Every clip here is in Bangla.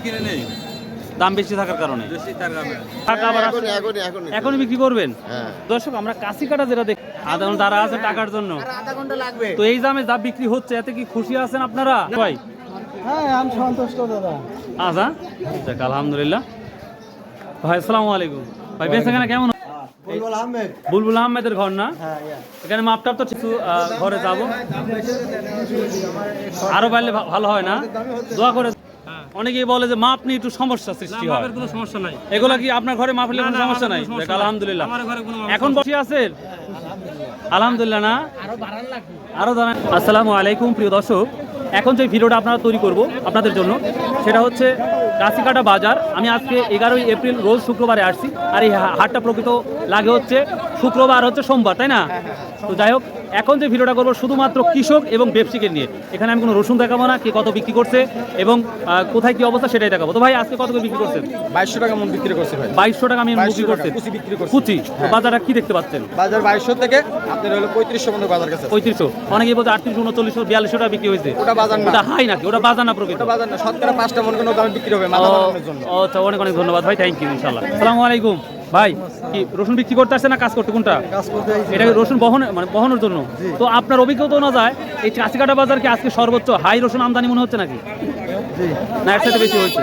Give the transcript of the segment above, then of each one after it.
কিনে নেই, দাম বেশি থাকার কারণে বেশি টাকা টাকা আবার এখনই বিক্রি করবেন। দর্শক আমরা কাশি কাটা যেটা দেখি তারা আছে টাকার জন্য, তো এই দামে যা বিক্রি হচ্ছে এতে কি খুশি আছেন আপনারা? ভাই হ্যাঁ আমি সন্তুষ্ট দাদা। আচ্ছা যাক আলহামদুলিল্লাহ। ভাই আসসালামু আলাইকুম। ভাই বেচাকেনা কেমন? বুলবুল আহমেদের ঘর না? এখানে মাপটাপ তো কিছু ঘরে যাব, আরো বাড়লে ভালো হয় না? দোয়া করে। অনেকেই বলে যে মাপ নিয়ে একটু সমস্যা সৃষ্টি হয়, কোনো সমস্যা নাই। এগুলা কি আপনার ঘরে মাপ হলে কোনো সমস্যা নাই? আলহামদুলিল্লাহ। এখন বসে আছেন আলহামদুলিল্লাহ না? আরো জানান। আসসালামু আলাইকুম প্রিয় দর্শক, এখন যে ভিডিওটা আপনারা তৈরি করব আপনাদের জন্য সেটা হচ্ছে কাশিকাটা বাজার। আমি আজকে 11ই এপ্রিল রোজ শুক্রবারে আসছি, আর এই হাটটা প্রকৃত লাগে হচ্ছে শুক্রবার হচ্ছে সোমবার, তাই না? তো যাই হোক, এখন যে ভিডিওটা করবো শুধুমাত্র কৃষক এবং ব্যবসায়ীদের নিয়ে। এখানে আমি কোনো রসুন দেখাবো না, কে কত বিক্রি করছে এবং কোথায় কি অবস্থা সেটাই দেখাবো। তো ভাই আজকে কত করে বিক্রি করছেন? 2200 টাকা মন বিক্রি করছে ভাই। 2200 টাকা আমি বিক্রি করছি। কুচি বাজারটা কি দেখতে পাচ্ছেন? বাজার 2200 থেকে আপনার হলো 3500 পর্যন্ত বাজার কাছে। 3500, অনেকেই বলছে 3800, 3900, 4200 টাকা বিক্রি হয়েছে। ওটা বাজার না, ওটা হাই নাকি? ওটা বাজার না প্রকৃত? ওটা বাজার না, শতকরা 5টা মন কোনো দামে বিক্রি হবে মাথা বানানোর জন্য। আচ্ছা, অনেক অনেক ধন্যবাদ ভাই, থ্যাংক ইউ। ইনশাআল্লাহ। আসসালামু আলাইকুম ভাই, কি রসুন বিক্রি করতে আসছে না কাজ করতে? কোনটা? কাজ করতে আইছি। এটা রসুন বহনের জন্য। তো আপনার অভিজ্ঞতা অনুযায়ী এই কাশিকাটা বাজার কি আজকে সর্বোচ্চ হাই রসুন আমদানি মনে হচ্ছে নাকি? জি না এর সাথে বেশি হয়েছে?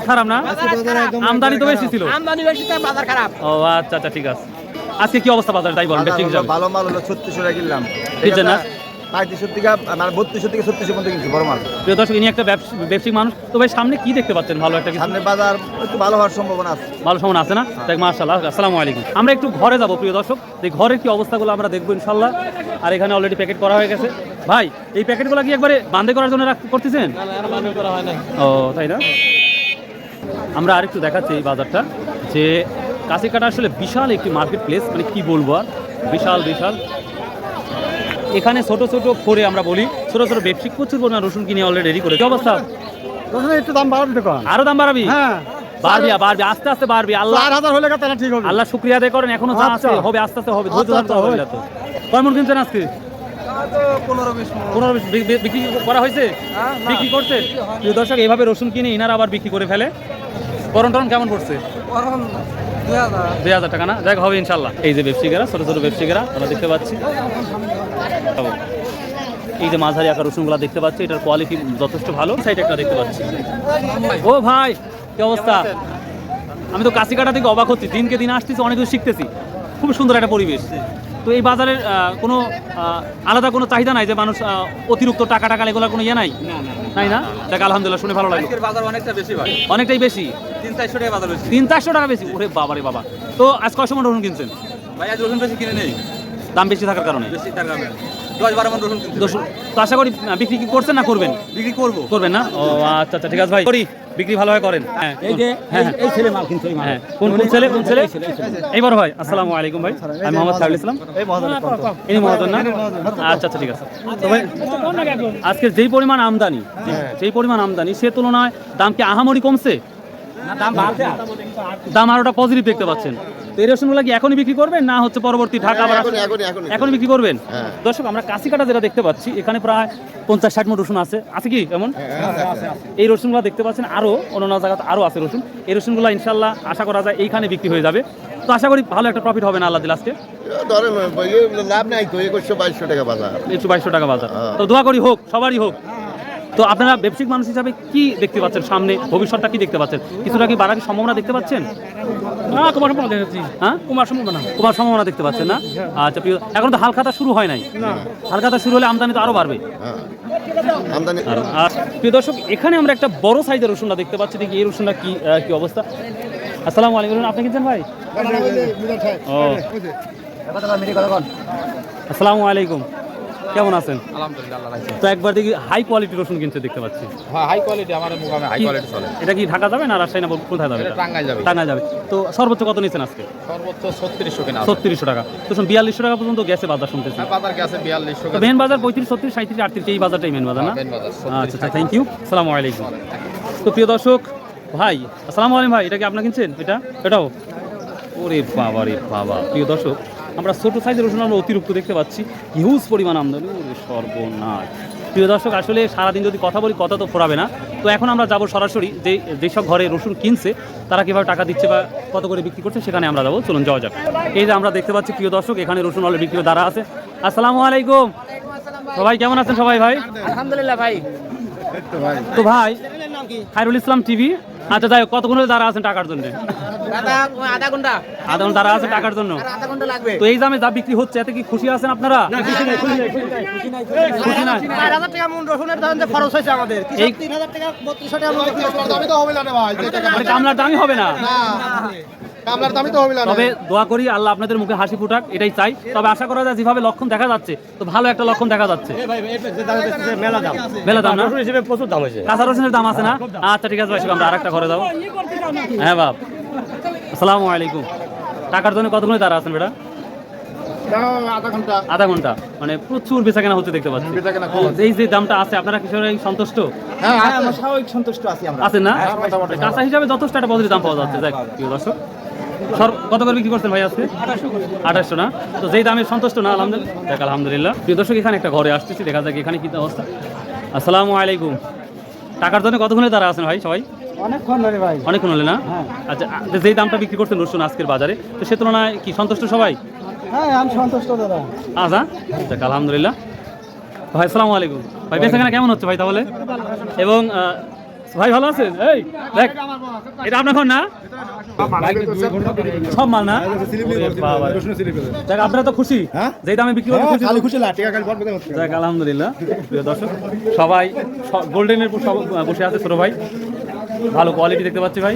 খারাপ না? আমদানি তো বেশি ছিল। আমদানি বেশি তাই বাজার খারাপ। ও আচ্ছা আচ্ছা, ঠিক আছে। আজকে কি অবস্থা বাজার তাই বলেন? ঠিক যাবে ভালো মাল হলো 3600 টাকা কিনলাম, ঠিক না? 3500 থেকে মানে 3200 থেকে 3600 পর্যন্ত কিনছি বড় মাল। প্রিয় দর্শক, ইনি একটা ব্যবসায়িক মানুষ। তো ভাই সামনে কি দেখতে পাচ্ছেন? ভালো একটা কিছু? সামনে বাজার একটু ভালো হওয়ার সম্ভাবনা আছে। ভালো সময় আছে না? দেখ মাশাআল্লাহ। আসসালামু আলাইকুম। আমরা একটু ঘরে যাব প্রিয় দর্শক, এই ঘরের কি অবস্থাগুলো আমরা দেখবো ইনশাআল্লাহ। আর এখানে অলরেডি প্যাকেট করা হয়ে গেছে। ভাই এই প্যাকেটগুলো কি একবারে বান্ধে করার জন্য করতেছেন? ও তাই না? আমরা আরেকটু দেখাচ্ছি এই বাজারটা, যে কাশিকাটা আসলে বিশাল একটি মার্কেট প্লেস, মানে কি বলবো আর, বিশাল বিশাল। এখানে ছোট ছোট করে আমরা বলি ছোট ছোট ব্যবসায়িক প্রচুর পরিমাণ রসুন কিনে অলরেডি রেডি করে। কি অবস্থা? রসুনের একটু দাম বাড়াবে তো। আরো দাম বাড়াবি? হ্যাঁ বাড়বি বাড়বি, আস্তে আস্তে বাড়বি। আল্লাহ 4000 হলে কথা ঠিক হবে। আল্লাহ শুকরিয়া আদায় করেন, এখনো যা আছে হবে, আস্তে আস্তে হবে, ধৈর্য ধরতে হবে। তো কয় মন কিনছেন আজকে? 15-20 বিক্রি করা হয়েছে? বিক্রি করছে? প্রিয় দর্শক, এইভাবে রসুন কিনে ইনারা আবার বিক্রি করে ফেলে। করন টরন কেমন পড়ছে? 2000 টাকা না? যাই হবে ইনশাল্লাহ। এই যে ব্যবসায়ীরা, ছোট ছোট ব্যবসায়ীরা আমরা দেখতে পাচ্ছি, এই যে মাঝারি আকার রসুনগুলা দেখতে পাচ্ছি, এটার কোয়ালিটি যথেষ্ট ভালো। সাইড একটা দেখতে পাচ্ছি। ও ভাই কি অবস্থা? আমি তো কাশিকাটা থেকে অবাক হচ্ছি, দিনকে দিন আসতেছি, অনেক কিছু শিখতেছি। খুব সুন্দর একটা পরিবেশ। তো এই বাজারের কোনো আলাদা কোনো চাহিদা নাই যে মানুষ অতিরিক্ত টাকা টাকা এগুলোর কোনো ইয়ে নাই? নাই না? দেখ আলহামদুলিল্লাহ, শুনে ভালো লাগলো। বাজার অনেকটা বেশি ভাই, অনেকটাই বেশি। 300-400 টাকা বাজার বেশি। 300-400 টাকা বেশি? ওরে বাবা রে বাবা। তো আজ কয় সময় রসুন কিনছেন ভাই? আজ রসুন বেশি কিনে নেই, দাম বেশি থাকার কারণে? বেশি টাকা 10-12 মন রসুন কিনছি। তো আশা করি বিক্রি কি করছেন না করবেন? বিক্রি করব। করবেন না? ও আচ্ছা আচ্ছা, ঠিক আছে ভাই, করি বিক্রি ভালো হয় করেন। হ্যাঁ এই যে এই ছেলে মাল কিনছে। হ্যাঁ, কোন ছেলে? কোন ছেলে? এইবার ভাই আসসালামু আলাইকুম ভাই, আমি মোহাম্মদ সাইফুল ইসলাম। ইনি মহাজন না? আচ্ছা আচ্ছা, ঠিক আছে। তো ভাই আজকে যেই পরিমাণ আমদানি, সে তুলনায় দাম কি আহামরি কমছে? দাম আরোটা পজিটিভ দেখতে পাচ্ছেন। তো এই রসুনগুলো কি এখনই বিক্রি করবেন না হচ্ছে পরবর্তী ঢাকা? এখন বিক্রি করবেন। দর্শক, আমরা কাশিকাটা যেটা দেখতে পাচ্ছি, এখানে প্রায় 50-60 মণ রসুন আছে কি এমন? এই রসুনগুলো দেখতে পাচ্ছেন, আরো অন্যান্য জায়গাতে আরো আছে রসুন। এই রসুনগুলো ইনশাল্লাহ আশা করা যায় এইখানে বিক্রি হয়ে যাবে। তো আশা করি ভালো একটা প্রফিট হবে না আল্লাহ দিল আজকে। লাভ নাই তো, 2100-2200 টাকা বাজার, 2200 টাকা বাজার। তো দোয়া করি হোক, সবারই হোক। তো আপনারা ব্যবসায়িক মানুষ হিসাবে কি দেখতে পাচ্ছেন সামনে, ভবিষ্যৎটা কি দেখতে পাচ্ছেন? কিছুটা কি বাড়ার সম্ভাবনা দেখতে পাচ্ছেন? তোমার সম্ভাবনা দেখতে পাচ্ছেন না? আচ্ছা প্রিয়, এখন তো হালখাতা শুরু হয় নাই। হালখাতা শুরু হলে আমদানি তো আরো বাড়বে। আর প্রিয় দর্শক, এখানে আমরা একটা বড় সাইজের রসুনটা দেখতে পাচ্ছি। দেখি এই রসুনটা কি অবস্থা। আসসালামু আলাইকুম, আপনি কিনছেন ভাই? ও আসসালামু আলাইকুম, কেমন আছেন? আলহামদুলিল্লাহ। তো একবার দেখি হাই কোয়ালিটি রসুন কিনতে দেখতে পাচ্ছি। হ্যাঁ, হাই কোয়ালিটি, আমাদের মুকামে হাই কোয়ালিটি চলে। এটা কি ঢাকা যাবে না রাজশাহী না কোথায় যাবে? টাঙ্গাইল যাবে। টাঙ্গাইল যাবে। তো সর্বোচ্চ কত নিচ্ছেন আজকে? সর্বোচ্চ 3600 কেনা। 3600 টাকা। তো 4200 টাকা পর্যন্ত গেছে বাজার শুনতেছি। বাজার গেছে 4200 তো মেন বাজার 35, 36, 37, 38 এই বাজারটাই মেন বাজার না? আচ্ছা আচ্ছা, থ্যাংক ইউ। আসসালামু আলাইকুম। তো প্রিয় দর্শক ভাই, আসসালামু আলাইকুম ভাই, এটা কি আপনার কিনছেন? এটাও? ওরে বাবা রে বাবা। প্রিয় দর্শক, আমরা ছোট সাইজের রসুন আমরা অতিরিক্ত দেখতে পাচ্ছি, হিউজ পরিমাণ আমদানি। ওরে সর্বনাশ। প্রিয় দর্শক, আসলে সারাদিন যদি কথা বলি কথা তো ফোরাবে না। তো এখন আমরা যাব সরাসরি যেসব ঘরে রসুন কিনছে তারা কীভাবে টাকা দিচ্ছে বা কত করে বিক্রি করছে সেখানে আমরা যাবো। চলুন যাওয়া যাক। এই যে আমরা দেখতে পাচ্ছি প্রিয় দর্শক, এখানে রসুন অলরেডি বিক্রি দ্বারা আছে। আসসালামু আলাইকুম সবাই, কেমন আছেন সবাই ভাই? আলহামদুলিল্লাহ ভাই। তো ভাই খায়রুল ইসলাম টিভি, আচ্ছা যাই হোক, কতক্ষণ ধরে দাঁড়া আছেন টাকার জন্য? আধা ঘন্টা দাঁড়া আছে টাকার জন্য। আধা ঘন্টা লাগবে। তো এই দামে যা বিক্রি হচ্ছে এতে কি খুশি আছেন আপনারা? খুশি নাই। 4000 টাকা মন রসুনের দাম যে খরচ হয়েছে আমাদের, এই 3000 টাকা 3200 টাকা মন দামি তো হবে না রে ভাই, মানে কামলার দামই হবে না। কামলার দামি তো হবে না। তবে দোয়া করি আল্লাহ আপনাদের মুখে হাসি ফুটাক, এটাই চাই। তবে আশা করা যায় যেভাবে লক্ষণ দেখা যাচ্ছে, তো ভালো একটা লক্ষণ দেখা যাচ্ছে। মেলা দাম না, হিসেবে প্রচুর দাম হয়েছে। কাঁচা রসুনের দাম আছে না? আচ্ছা ঠিক আছে ভাই, আমরা আরেকটা ঘরে যাবো। হ্যাঁ বাপ, আসসালামু আলাইকুম। টাকার জন্য কতক্ষণ দাঁড়া আছেন বেটা? আধা ঘন্টা। মানে প্রচুর বেচাকেনা হচ্ছে দেখতে পাচ্ছি। এই যে দামটা আছে আপনারা কি সন্তুষ্ট স্বাভাবিক সন্তুষ্ট আছি আমরা। আছেন না? কাঁচা হিসাবে যথেষ্ট একটা পজিটিভ দাম পাওয়া যাচ্ছে। যাক প্রিয় দর্শক, কত করে বিক্রি করছেন ভাই আজকে? 2800 না? তো যেই দামে সন্তুষ্ট না? আলহামদুলিল্লাহ, দেখ আলহামদুলিল্লাহ। প্রিয় দর্শক, এখানে একটা ঘরে আসতেছি, দেখা যাক এখানে কি অবস্থা। আসসালামু আলাইকুম। টাকার জন্য কতক্ষণে দাঁড়া আছেন ভাই সবাই? অনেকক্ষণ ধরে ভাই। অনেকক্ষণ হলে না? আচ্ছা, যেই দামটা বিক্রি করছেন রসুন আজকের বাজারে, তো সে তুলনায় কি সন্তুষ্ট সবাই? হ্যাঁ আমি সন্তুষ্ট দাদা। আচ্ছা দেখ আলহামদুলিল্লাহ। ভাই আসসালামু আলাইকুম। ভাই বেচাকেনা কেমন হচ্ছে ভাই তাহলে? এবং ভাই ভালো আছেন? এই দেখ, এটা আপনার ঘর না? সব মাল না? দেখ আপনারা তো খুশি যেই দামে বিক্রি করতে খুশি? দেখ আলহামদুলিল্লাহ। প্রিয় দর্শক, সবাই গোল্ডেনের বসে আছে। ছোট ভাই ভালো কোয়ালিটি দেখতে পাচ্ছি ভাই।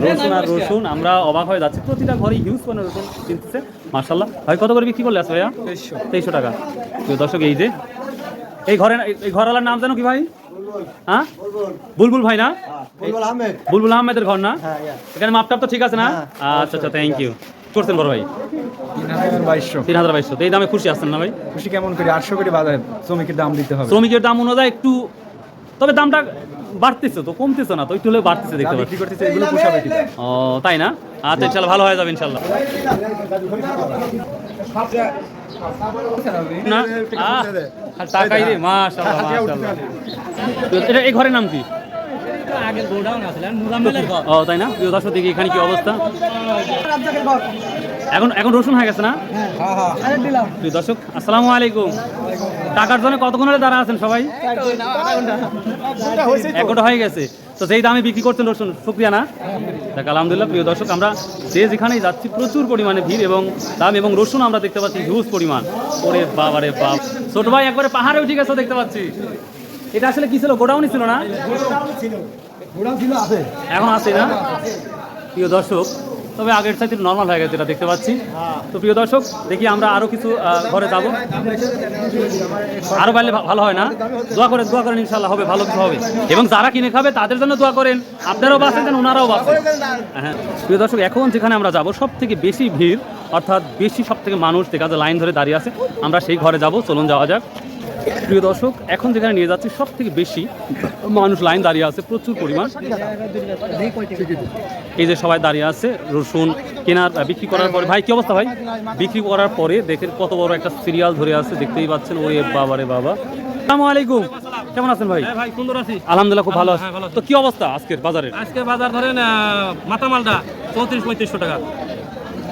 রসুন আর রসুন, আমরা অবাক হয়ে যাচ্ছি, প্রতিটা ঘরে হিউজ কোনো রসুন কিনতেছে মাশাআল্লাহ। ভাই কত করে বিক্রি করলে আছে ভাইয়া? 2300 টাকা। প্রিয় দর্শক, এই যে এই ঘরওয়ালার নাম জানো কি ভাই? হ্যাঁ বুলবুল ভাই না? বুলবুল আহমেদের ঘর না? এখানে মাপটাপ তো ঠিক আছে না? আচ্ছা আচ্ছা, থ্যাংক ইউ। করছেন বড় ভাই? 3200। তো এই দামে খুশি আছেন না ভাই? খুশি কেমন করে? 800 করে বাজারে শ্রমিকের দাম দিতে হবে। শ্রমিকের দাম অনুযায়ী একটু, তবে দামটা বাড়তেছে তো, কমতেছে না তো, একটু হলে বাড়তেছে দেখতে পাচ্ছি। এগুলো পোষাবে কি? ও তাই না? আচ্ছা ইনশাআল্লাহ ভালো হয়ে যাবে ইনশাআল্লাহ। না টাকাই রে, মাশাআল্লাহ মাশাআল্লাহ। এটা এই ঘরের নাম কি? ও তাই না? প্রিয় দর্শক, দেখি এখানে কি অবস্থা। এখন রসুন হয়ে গেছে না? প্রিয় দর্শক, আসসালামু আলাইকুম। টাকার জন্য কতক্ষণ হলে দাঁড়া আছেন সবাই? 1 ঘন্টা হয়ে গেছে। তো যেই দামে বিক্রি করছেন রসুন, শুকরিয়া না? দেখ আলহামদুলিল্লাহ। প্রিয় দর্শক, আমরা যেখানেই যাচ্ছি প্রচুর পরিমাণে ভিড় এবং দাম, এবং রসুন আমরা দেখতে পাচ্ছি হিউজ পরিমাণ। ওরে বাবারে বাপ, ছোট ভাই একবারে পাহাড়ে উঠে গেছে দেখতে পাচ্ছি। এটা আসলে কি ছিল? গোডাউনই ছিল না? এখন আছে না? প্রিয় দর্শক, তবে আগের চাইতে নর্মাল হয়ে গেছে এটা দেখতে পাচ্ছি। তো প্রিয় দর্শক, দেখি আমরা আরো কিছু ঘরে যাব, আরো পারলে ভালো হয় না? দোয়া করেন ইনশাআল্লাহ হবে, ভালো কিছু হবে। এবং যারা কিনে খাবে তাদের জন্য দোয়া করেন, আপনারাও বাঁচেন যেন ওনারাও বাঁচেন। হ্যাঁ প্রিয় দর্শক, এখন যেখানে আমরা যাব সব থেকে বেশি ভিড়, অর্থাৎ সব থেকে মানুষ দেখা যায় লাইন ধরে দাঁড়িয়ে আছে, আমরা সেই ঘরে যাব। চলুন যাওয়া যাক। প্রিয় দর্শক, এখন যেখানে নিয়ে যাচ্ছি সব থেকে বেশি মানুষ লাইন দাঁড়িয়ে আছে, প্রচুর পরিমাণ। এই যে সবাই দাঁড়িয়ে আছে রসুন কেনার, বিক্রি করার পরে। ভাই কি অবস্থা ভাই? বিক্রি করার পরে দেখেন কত বড় একটা সিরিয়াল ধরে আছে, দেখতেই পাচ্ছেন। ওরে বাবা রে বাবা। আসসালামু আলাইকুম, কেমন আছেন ভাই? ভাই সুন্দর আছি আলহামদুলিল্লাহ, খুব ভালো আছে। তো কি অবস্থা আজকের বাজারে? আজকের বাজার ধরেন মাথা মালটা 34-3500 টাকা।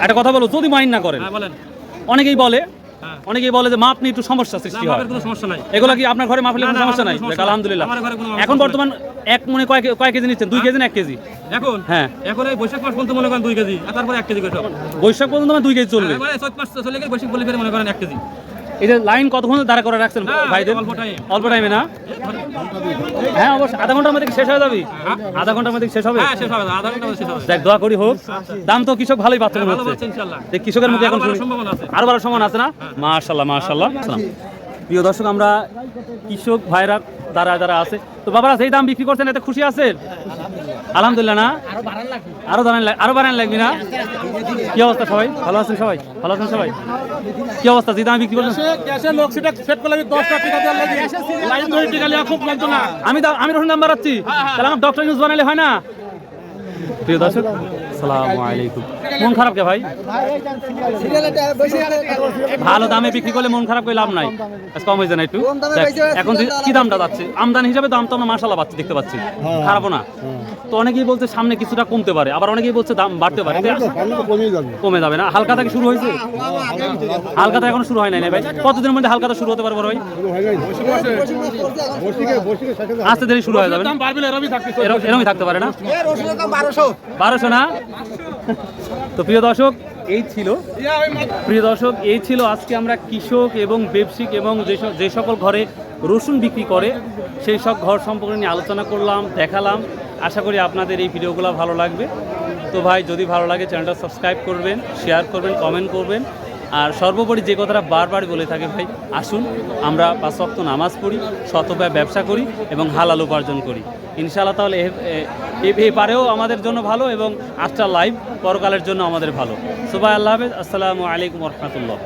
একটা কথা বলো, যদি মাইন্ড না করেন। হ্যাঁ বলেন। অনেকেই বলে যে মাপ নিয়ে একটু সমস্যা সৃষ্টি হয়। কোনো সমস্যা নাই। এগুলা কি আপনার ঘরে মাপলে কোনো সমস্যা নাই? দেখ আলহামদুলিল্লাহ। এখন বর্তমান এক মনে কয় কেজি নিচ্ছেন? 2 কেজি না 1 কেজি? এখন এই বৈশাখ মাস পর্যন্ত মনে করেন 2 কেজি, আর তারপরে 1 কেজি করে সব। বৈশাখ পর্যন্ত 2 কেজি চলবে? মানে চৈত মাস চলে গেলে বৈশাখ বলে মনে করেন 1 কেজি। এই যে লাইন কতক্ষণ দাঁড়া করে রাখছেন ভাইদের? অল্প টাইমে না? হ্যাঁ অবশ্যই, আধা ঘন্টার মধ্যে শেষ হয়ে যাবে? আধা ঘন্টার মধ্যে শেষ হবে? হ্যাঁ শেষ হবে, আধা ঘন্টার মধ্যে শেষ হবে। দেখ দোয়া করি হোক। দাম তো কৃষক ভালোই পাচ্ছে মনে ভালো হচ্ছে। হচ্ছে ইনশাআল্লাহ। দেখ কৃষকের মুখে এখন সম্ভাবনা আছে। আরো বাড়ার সম্ভাবনা আছে না? মাশাআল্লাহ মাশাআল্লাহ। প্রিয় দর্শক, আমরা কৃষক ভাইরা দাঁড়া আছে। তো বাবারা যেই দাম বিক্রি করছেন এতে খুশি আছেন? আলহামদুলিল্লাহ না? আরো বাড়ান লাগবে না? কি অবস্থা সবাই? ভালো আছেন সবাই? ভালো আছেন সবাই? কি অবস্থা? যে দাম বিক্রি করছেন? আমি রসুন দাম বাড়াচ্ছি, তাহলে আমার ডক্টর নিউজ বানাইলে হয় না? প্রিয় দর্শক, আসসালামু আলাইকুম। মন খারাপ কে ভাই? ভালো দামে বিক্রি করলে মন খারাপ করে লাভ নাই, আজ কম হয়েছে না একটু। দেখ, এখন কি দামটা যাচ্ছে আমদানি হিসাবে দাম তো আমরা মাশাআল্লাহ পাচ্ছি, দেখতে পাচ্ছি, খারাপও না। তো অনেকেই বলছে সামনে কিছুটা কমতে পারে, আবার অনেকেই বলছে দাম বাড়তে পারে। কমে যাবে না? হালকা থেকে শুরু হয়েছে? হালকাটা এখনো শুরু হয় নাই না ভাই? কতদিনের মধ্যে হালকাটা শুরু হতে পারে বড় ভাই? আস্তে ধীরে শুরু হয়ে যাবে, এরকমই থাকতে পারে না? 1200 না? তো প্রিয় দর্শক এই ছিল আজকে আমরা কৃষক এবং ব্যবসায়িক এবং যে সকল ঘরে রসুন বিক্রি করে সেই সব ঘর সম্পর্কে নিয়ে আলোচনা করলাম, দেখালাম। আশা করি আপনাদের এই ভিডিওগুলো ভালো লাগবে। তো ভাই, যদি ভালো লাগে চ্যানেলটা সাবস্ক্রাইব করবেন, শেয়ার করবেন, কমেন্ট করবেন। আর সর্বোপরি যে কথাটা বারবার বলে থাকে ভাই, আসুন আমরা 5 ওয়াক্ত নামাজ পড়ি, শতভাবে ব্যবসা করি এবং হালাল উপার্জন করি ইনশাআল্লাহ। তাহলে এপারেও আমাদের জন্য ভালো এবং আফটার লাইফ পরকালের জন্য আমাদের ভালো। সবাই আল্লাহ হাফেজ, আসসালামু আলাইকুম ওয়া রাহমাতুল্লাহ।